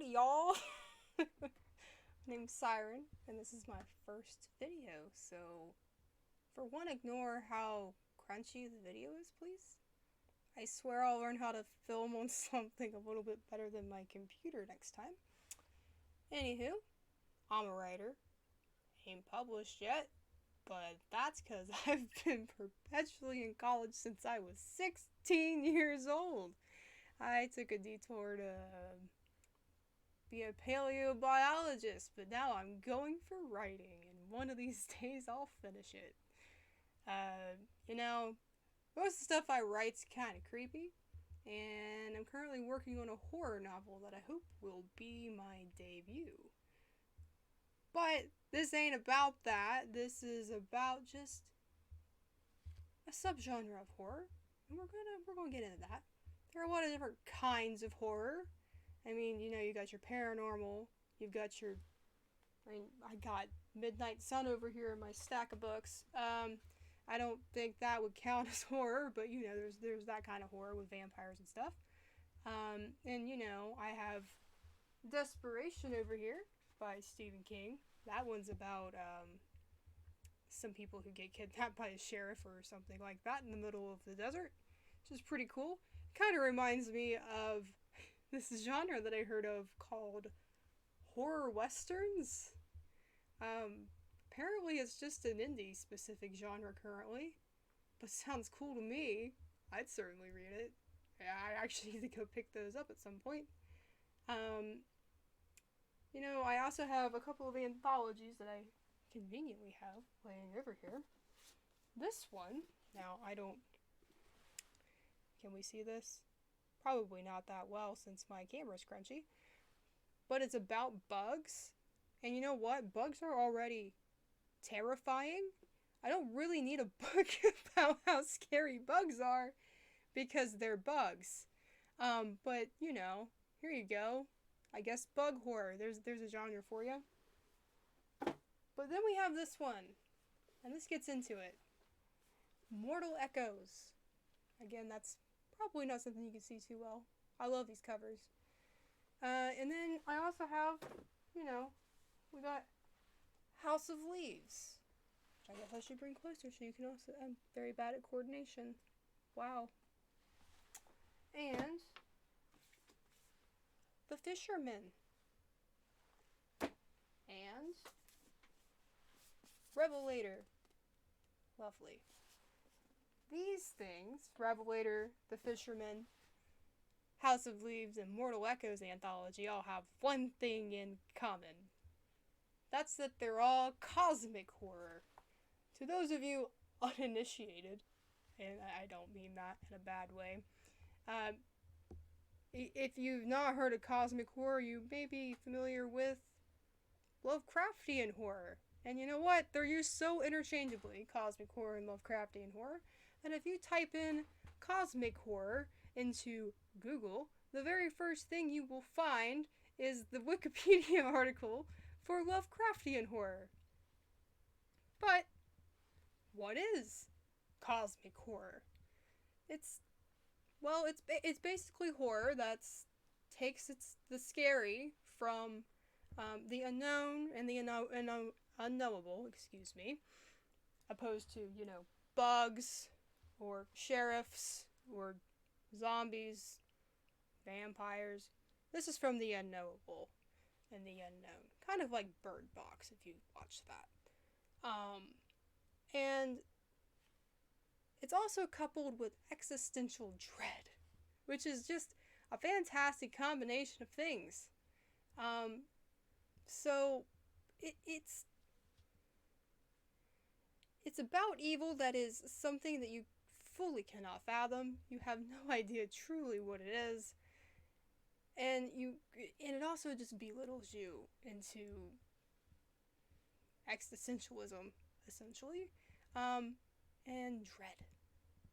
Howdy, y'all! My name's Siren, and this is my first video, so for one, ignore how crunchy the video is, please. I swear I'll learn how to film on something a little bit better than my computer next time. Anywho, I'm a writer. Ain't published yet, but that's because I've been perpetually in college since I was 16 years old. I took a detour to be a paleobiologist, but now I'm going for writing, and one of these days I'll finish it. Most of the stuff I write's kind of creepy, and I'm currently working on a horror novel that I hope will be my debut. But this ain't about that. This is about just a subgenre of horror, and we're gonna get into that. There are a lot of different kinds of horror. I mean, you got your paranormal, you've got I got Midnight Sun over here in my stack of books. I don't think that would count as horror, but there's that kind of horror with vampires and stuff. I have Desperation over here by Stephen King. That one's about some people who get kidnapped by a sheriff or something like that in the middle of the desert, which is pretty cool. Kind of reminds me of this genre that I heard of called horror westerns. Apparently it's just an indie specific genre currently, but sounds cool to me. I'd certainly read it. Yeah, I actually need to go pick those up at some point. I also have a couple of anthologies that I conveniently have laying over here. This one, now can we see this? Probably not that well since my camera's crunchy. But it's about bugs. And you know what? Bugs are already terrifying. I don't really need a book about how scary bugs are because they're bugs. But here you go. I guess bug horror. There's a genre for you. But then we have this one. And this gets into it. Mortal Echoes. Again, that's probably not something you can see too well. I love these covers. And then I also have, we got House of Leaves. Which I guess I should bring closer so you can also, I'm very bad at coordination. Wow. And The Fisherman. And Revelator. Lovely. These things, Revelator, The Fisherman, House of Leaves, and Mortal Echoes anthology all have one thing in common. That's that they're all cosmic horror. To those of you uninitiated, and I don't mean that in a bad way, if you've not heard of cosmic horror, you may be familiar with Lovecraftian horror. And you know what? They're used so interchangeably, cosmic horror and Lovecraftian horror. And if you type in cosmic horror into Google, the very first thing you will find is the Wikipedia article for Lovecraftian horror. But what is cosmic horror? It's basically horror that takes the scary from the unknown and the unknowable, opposed to, bugs, or sheriffs, or zombies, vampires. This is from the unknowable and the unknown. Kind of like Bird Box, if you watch that. And it's also coupled with existential dread, which is just a fantastic combination of things. So it's about evil that is something that you fully cannot fathom. You have no idea truly what it is. And it also just belittles you into existentialism, essentially, and dread.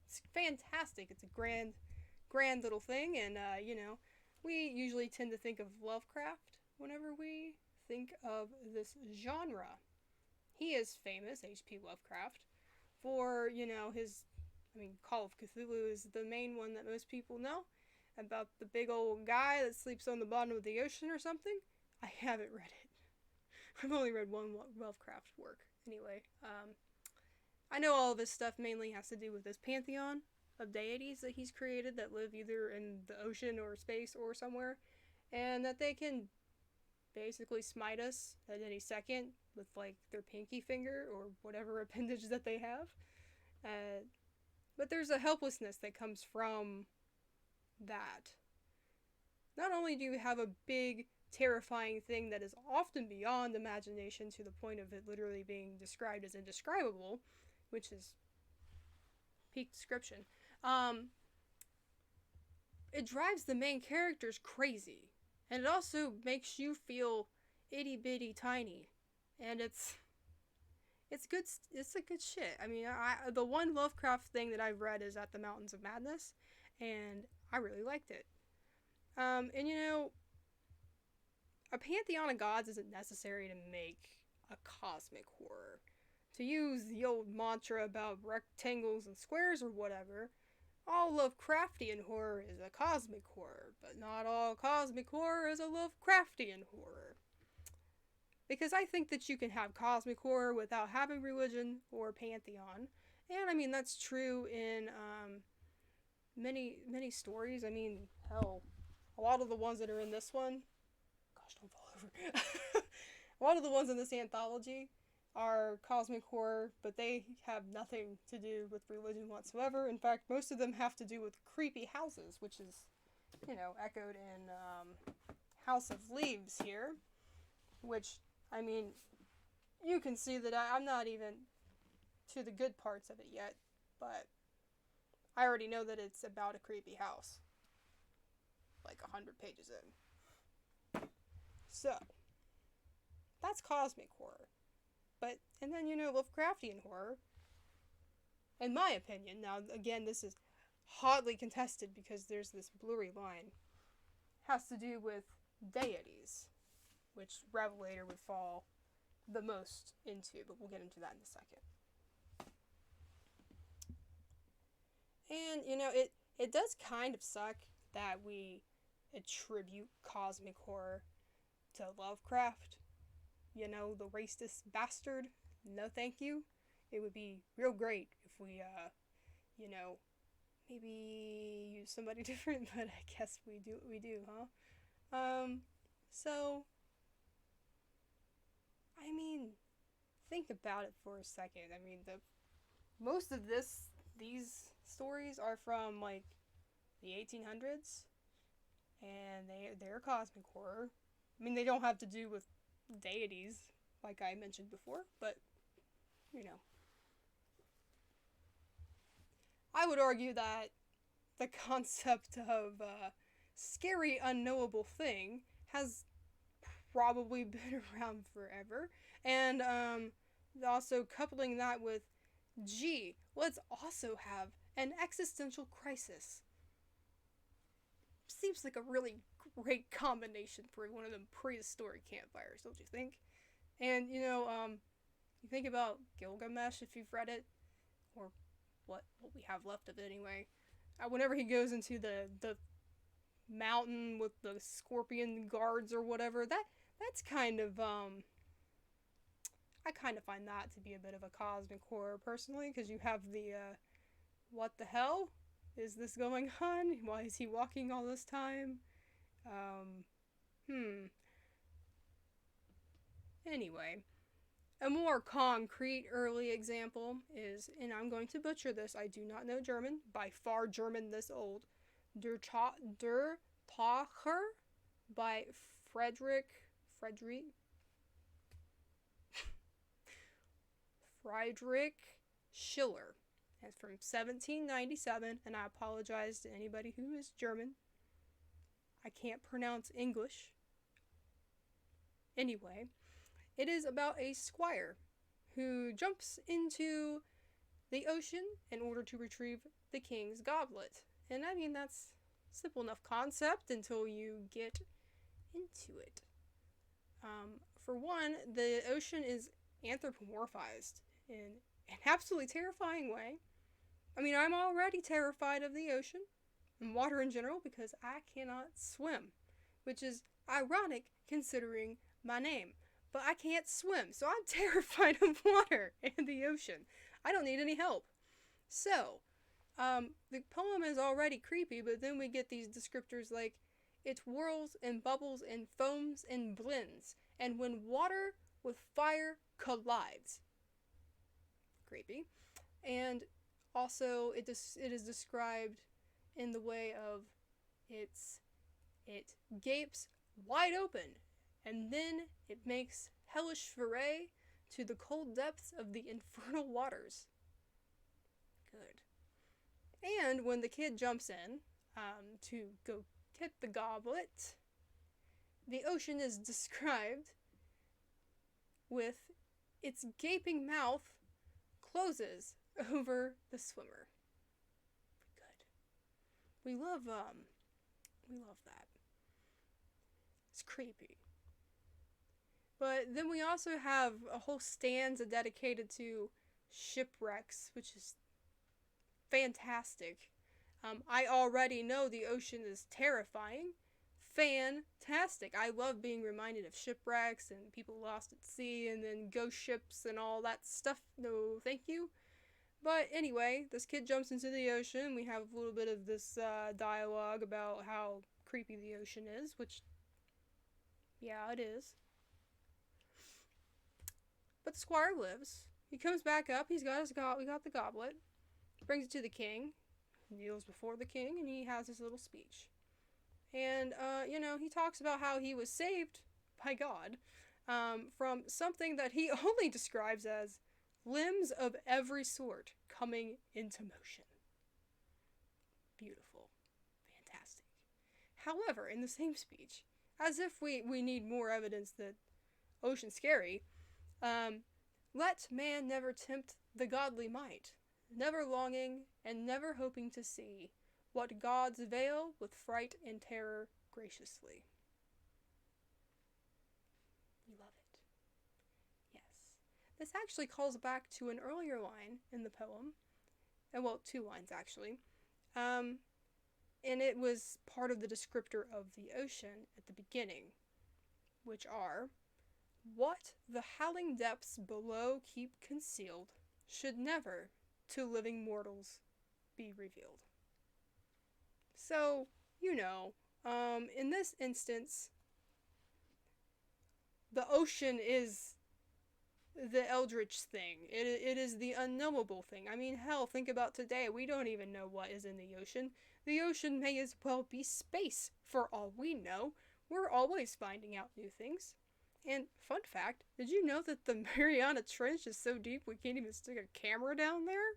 It's fantastic. It's a grand little thing, and we usually tend to think of Lovecraft whenever we think of this genre. He is famous, H.P. Lovecraft, for, his, Call of Cthulhu is the main one that most people know. about the big old guy that sleeps on the bottom of the ocean or something. I haven't read it. I've only read one Lovecraft work. Anyway, I know all of this stuff mainly has to do with this pantheon of deities that he's created that live either in the ocean or space or somewhere, and that they can basically smite us at any second with like their pinky finger or whatever appendage that they have. But there's a helplessness that comes from that. Not only do you have a big, terrifying thing that is often beyond imagination to the point of it literally being described as indescribable, which is peak description, it drives the main characters crazy. And it also makes you feel itty bitty tiny. And it's good. It's a good shit. I mean, the one Lovecraft thing that I've read is At the Mountains of Madness, and I really liked it. And you know, a pantheon of gods isn't necessary to make a cosmic horror. To use the old mantra about rectangles and squares or whatever, all Lovecraftian horror is a cosmic horror, but not all cosmic horror is a Lovecraftian horror. Because I think that you can have cosmic horror without having religion or pantheon. And I mean, that's true in many stories. I mean, hell, a lot of the ones that are in this one, gosh, don't fall over. A lot of the ones in this anthology are cosmic horror, but they have nothing to do with religion whatsoever. In fact, most of them have to do with creepy houses, which is, you know, echoed in House of Leaves here, which, I mean, you can see that I'm not even to the good parts of it yet, but I already know that it's about a creepy house, like 100 pages in. So, that's cosmic horror. But, and then, you know, Lovecraftian horror, in my opinion, now, again, this is hotly contested because there's this blurry line, has to do with deities, which Revelator would fall the most into, but we'll get into that in a second. And, you know, it does kind of suck that we attribute cosmic horror to Lovecraft. You know, the racist bastard. No thank you. It would be real great if we, you know, maybe use somebody different, but I guess we do, huh? So, I mean, think about it for a second. I mean, most of these stories are from, like, the 1800s, and they're cosmic horror. I mean, they don't have to do with deities, like I mentioned before, but, you know. I would argue that the concept of scary, unknowable thing has probably been around forever, and also coupling that with, gee, let's also have an existential crisis. Seems like a really great combination for one of them prehistoric campfires, don't you think? And, you know, you think about Gilgamesh, if you've read it, or what we have left of it anyway. Whenever he goes into the mountain with the scorpion guards or whatever, that's kind of, I kind of find that to be a bit of a cosmic horror, personally, because you have the, what the hell is this going on? Why is he walking all this time? Anyway, a more concrete early example is, and I'm going to butcher this, I do not know German, by far German this old, Der Taucher by Friedrich Schiller. It's from 1797, and I apologize to anybody who is German. I can't pronounce English. Anyway, it is about a squire who jumps into the ocean in order to retrieve the king's goblet. And I mean, that's a simple enough concept until you get into it. For one, the ocean is anthropomorphized in an absolutely terrifying way. I mean, I'm already terrified of the ocean, and water in general because I cannot swim, which is ironic considering my name. But I can't swim, so I'm terrified of water and the ocean. I don't need any help. So, the poem is already creepy, but then we get these descriptors like it whirls and bubbles and foams and blends, and when water with fire collides. Creepy. And also, it is described in the way of it gapes wide open, and then it makes hellish foray to the cold depths of the infernal waters. Good. And when the kid jumps in to go get the goblet, the ocean is described with its gaping mouth closes over the swimmer. Good. We love that. It's creepy. But then we also have a whole stanza dedicated to shipwrecks, which is fantastic. I already know the ocean is terrifying. Fantastic. I love being reminded of shipwrecks and people lost at sea and then ghost ships and all that stuff. No, thank you. But anyway, this kid jumps into the ocean. We have a little bit of this dialogue about how creepy the ocean is, which, yeah, it is. But the squire lives. He comes back up. We got the goblet. Brings it to the king. Kneels before the king, and he has his little speech. And, he talks about how he was saved by God from something that he only describes as limbs of every sort coming into motion. Beautiful. Fantastic. However, in the same speech, as if we need more evidence that ocean's scary, let man never tempt the godly might, never longing and never hoping to see what gods veil with fright and terror graciously. We love it. Yes. This actually calls back to an earlier line in the poem, and well, 2 lines actually, and it was part of the descriptor of the ocean at the beginning, which are, what the howling depths below keep concealed should never to living mortals be revealed. So, in this instance, the ocean is the eldritch thing. It is the unknowable thing. I mean, hell, think about today. We don't even know what is in the ocean. The ocean may as well be space, for all we know. We're always finding out new things. And, fun fact, did you know that the Mariana Trench is so deep we can't even stick a camera down there?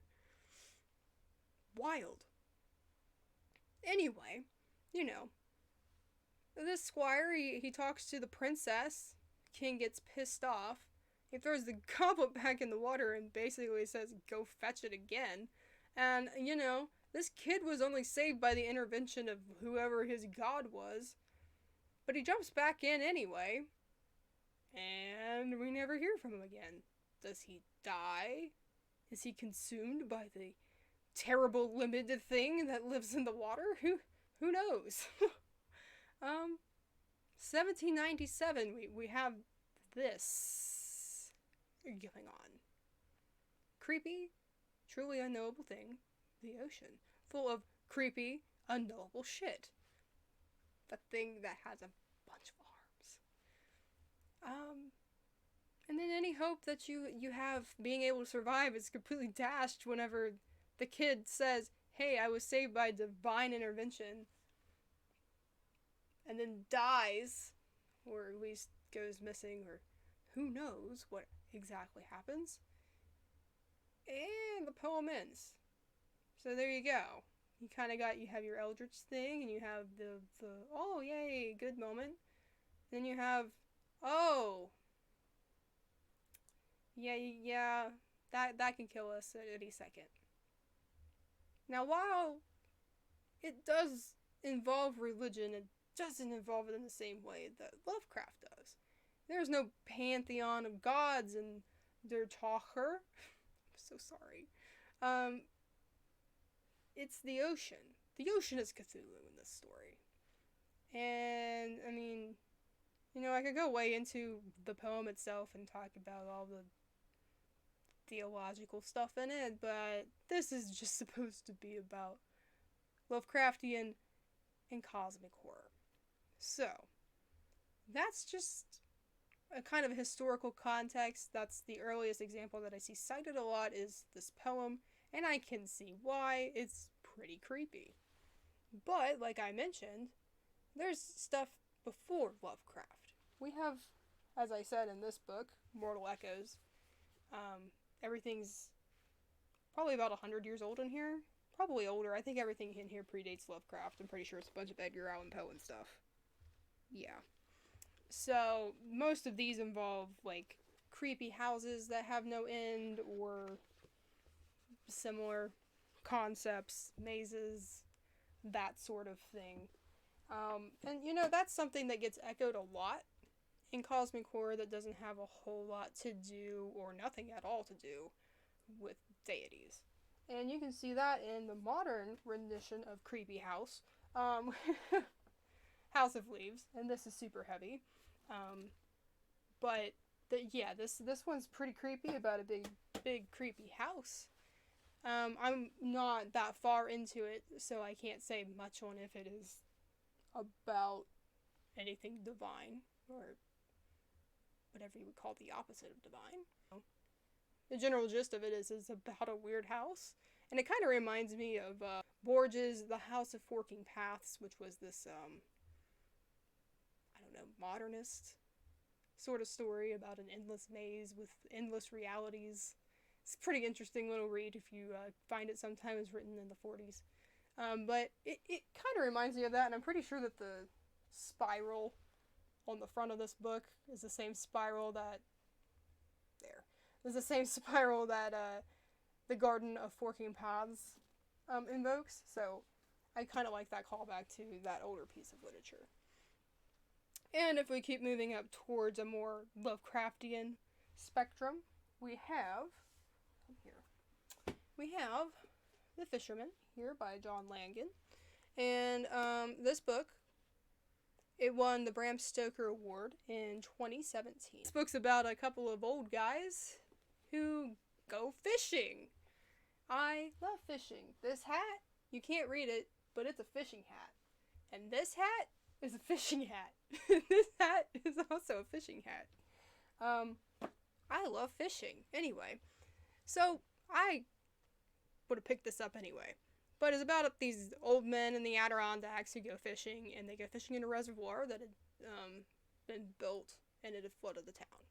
Wild. Anyway, this squire, he talks to the princess. King gets pissed off. He throws the goblet back in the water and basically says, go fetch it again. And, this kid was only saved by the intervention of whoever his god was. But he jumps back in anyway. And we never hear from him again. Does he die? Is he consumed by the terrible limited thing that lives in the water? Who knows? 1797, we have this going on. Creepy, truly unknowable thing, the ocean, full of creepy, unknowable shit. The thing that has a bunch of arms. And then any hope that you have being able to survive is completely dashed whenever the kid says, hey, I was saved by divine intervention, and then dies, or at least goes missing, or who knows what exactly happens. And the poem ends. So there you go. You have your eldritch thing, and you have the oh, yay, good moment. Then you have, oh, yeah, that can kill us at any second. Now, while it does involve religion, it doesn't involve it in the same way that Lovecraft does. There's no pantheon of gods in Der Taucher. I'm so sorry. It's the ocean. the ocean is Cthulhu in this story. And, I mean, I could go way into the poem itself and talk about all the theological stuff in it, but this is just supposed to be about Lovecraftian and cosmic horror. So, that's just a kind of historical context. That's the earliest example that I see cited a lot is this poem, and I can see why. It's pretty creepy. But, like I mentioned, there's stuff before Lovecraft. We have, as I said in this book, Mortal Echoes. Everything's probably about 100 years old in here. Probably older. I think everything in here predates Lovecraft. I'm pretty sure it's a bunch of Edgar Allan Poe and stuff. Yeah. So, most of these involve, like, creepy houses that have no end, or similar concepts, mazes, that sort of thing. And, that's something that gets echoed a lot in cosmic horror that doesn't have a whole lot to do, or nothing at all to do, with deities. And you can see that in the modern rendition of Creepy House, House of Leaves, and this is super heavy. But, this one's pretty creepy, about a big creepy house. I'm not that far into it, so I can't say much on if it is about anything divine, or whatever you would call the opposite of divine. The general gist of it is about a weird house, and it kind of reminds me of Borges' The House of Forking Paths, which was this, modernist sort of story about an endless maze with endless realities. It's a pretty interesting little read if you find it sometime. It's written in the 40s. But it kind of reminds me of that, and I'm pretty sure that the spiral on the front of this book is the same spiral that... It's the same spiral that the Garden of Forking Paths invokes, so I kind of like that callback to that older piece of literature. And if we keep moving up towards a more Lovecraftian spectrum, we have The Fisherman here by John Langan. And this book, it won the Bram Stoker Award in 2017. This book's about a couple of old guys who go fishing. I love fishing. This hat, you can't read it, but it's a fishing hat. And this hat is a fishing hat. This hat is also a fishing hat. I love fishing. Anyway, so I would have picked this up anyway. But it's about these old men in the Adirondacks who go fishing, and they go fishing in a reservoir that had been built, and it had flooded the town.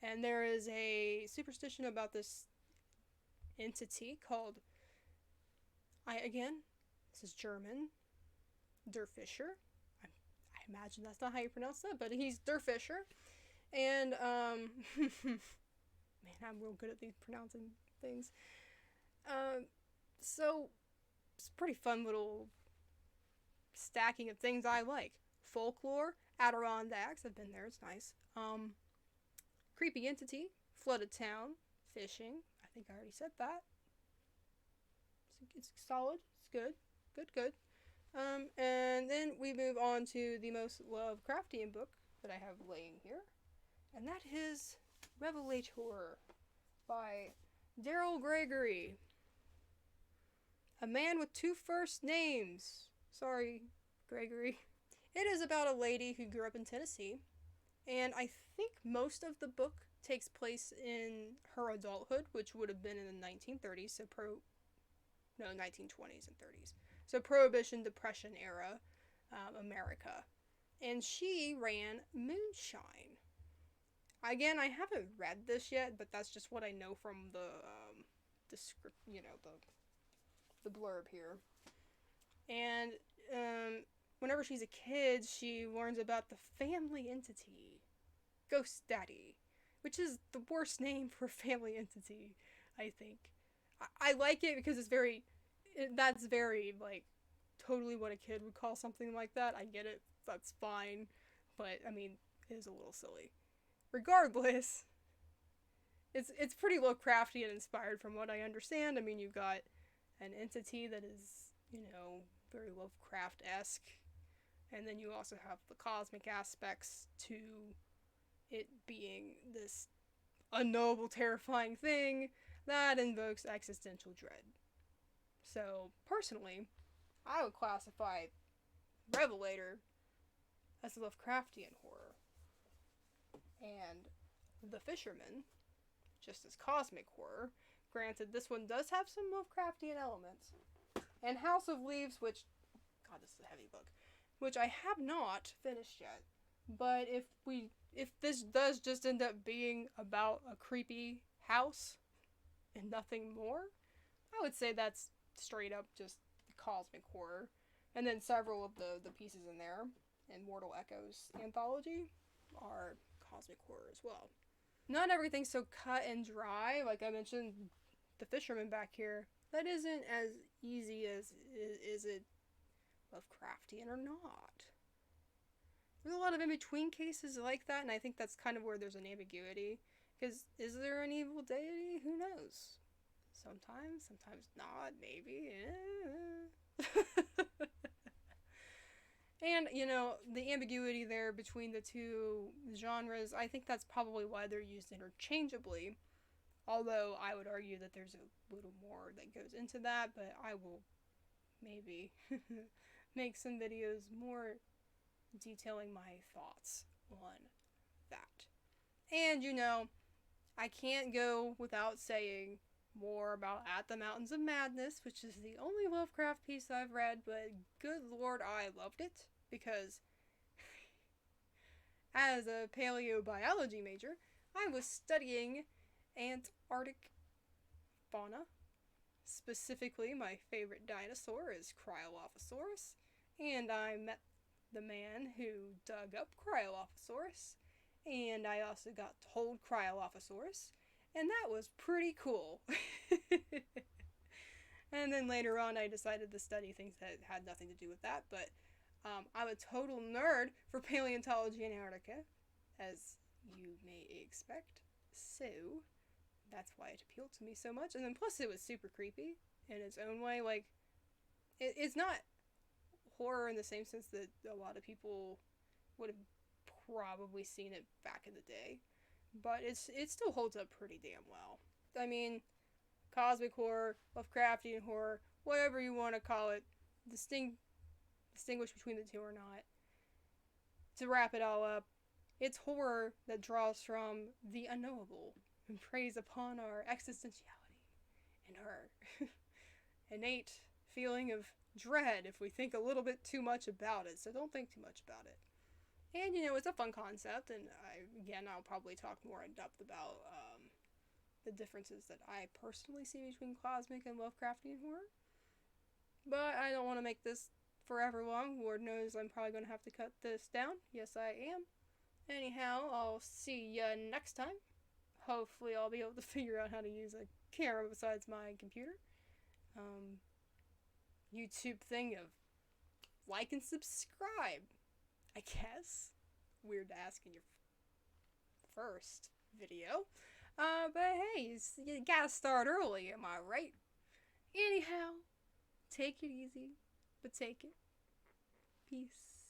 And there is a superstition about this entity called, this is German, Der Fischer. I imagine that's not how you pronounce that, but he's Der Fischer. And, man, I'm real good at these pronouncing things. So, it's a pretty fun little stacking of things I like. Folklore, Adirondacks, I've been there, it's nice. Creepy entity, flooded town, fishing, I think I already said that. It's solid, it's good. And then we move on to the most Lovecraftian book that I have laying here, and that is Revelator by Daryl Gregory. A man with two first names. Sorry, Gregory. It is about a lady who grew up in Tennessee, and I think most of the book takes place in her adulthood, which would have been in the 1930s, 1920s and 30s. So Prohibition, Depression era America. And she ran moonshine. Again, I haven't read this yet, but that's just what I know from the the blurb here. And whenever she's a kid, she learns about the family entity, Ghost Daddy, which is the worst name for a family entity, I think. I like it because that's very, like, totally what a kid would call something like that. I get it, that's fine, but, I mean, it is a little silly. Regardless, it's pretty Lovecraftian inspired from what I understand. I mean, you've got an entity that is, very Lovecraft-esque. And then you also have the cosmic aspects to it being this unknowable, terrifying thing that invokes existential dread. So, personally, I would classify Revelator as Lovecraftian horror. And The Fisherman, just as cosmic horror. Granted, this one does have some Lovecraftian elements. And House of Leaves, which, God, this is a heavy book, which I have not finished yet. But if this does just end up being about a creepy house and nothing more, I would say that's straight up just cosmic horror. And then several of the pieces in there, in Mortal Echoes anthology, are cosmic horror as well. Not everything's so cut and dry. Like I mentioned, The Fisherman back here, that isn't as easy as is it Lovecraftian or not. There's a lot of in-between cases like that, and I think that's kind of where there's an ambiguity. Because is there an evil deity? Who knows? Sometimes not, maybe. And, you know, the ambiguity there between the two genres, I think that's probably why they're used interchangeably. Although I would argue that there's a little more that goes into that, but I will maybe make some videos more detailing my thoughts on that. And, you know, I can't go without saying more about At the Mountains of Madness, which is the only Lovecraft piece I've read, but good lord, I loved it, because as a paleobiology major, I was studying Antarctic fauna. Specifically, my favorite dinosaur is Cryolophosaurus, and I met the man who dug up Cryolophosaurus, and I also got to hold Cryolophosaurus, and that was pretty cool. And then later on, I decided to study things that had nothing to do with that, but I'm a total nerd for paleontology and Antarctica, as you may expect, so that's why it appealed to me so much. And then plus it was super creepy in its own way. Like, it's not horror in the same sense that a lot of people would have probably seen it back in the day, but it still holds up pretty damn well. I mean, cosmic horror, Lovecraftian horror, whatever you want to call it, distinguish between the two or not. To wrap it all up, it's horror that draws from the unknowable and preys upon our existentiality and our innate feeling of dread if we think a little bit too much about it, so don't think too much about it. And, you know, it's a fun concept, and I'll probably talk more in depth about the differences that I personally see between cosmic and Lovecraftian horror. But I don't want to make this forever long. Lord knows I'm probably going to have to cut this down. Yes, I am. Anyhow, I'll see ya next time. Hopefully I'll be able to figure out how to use a camera besides my computer. YouTube thing of like and subscribe, I guess. Weird to ask in your first video. But hey, you gotta start early, am I right? Anyhow, take it easy, but take it. Peace.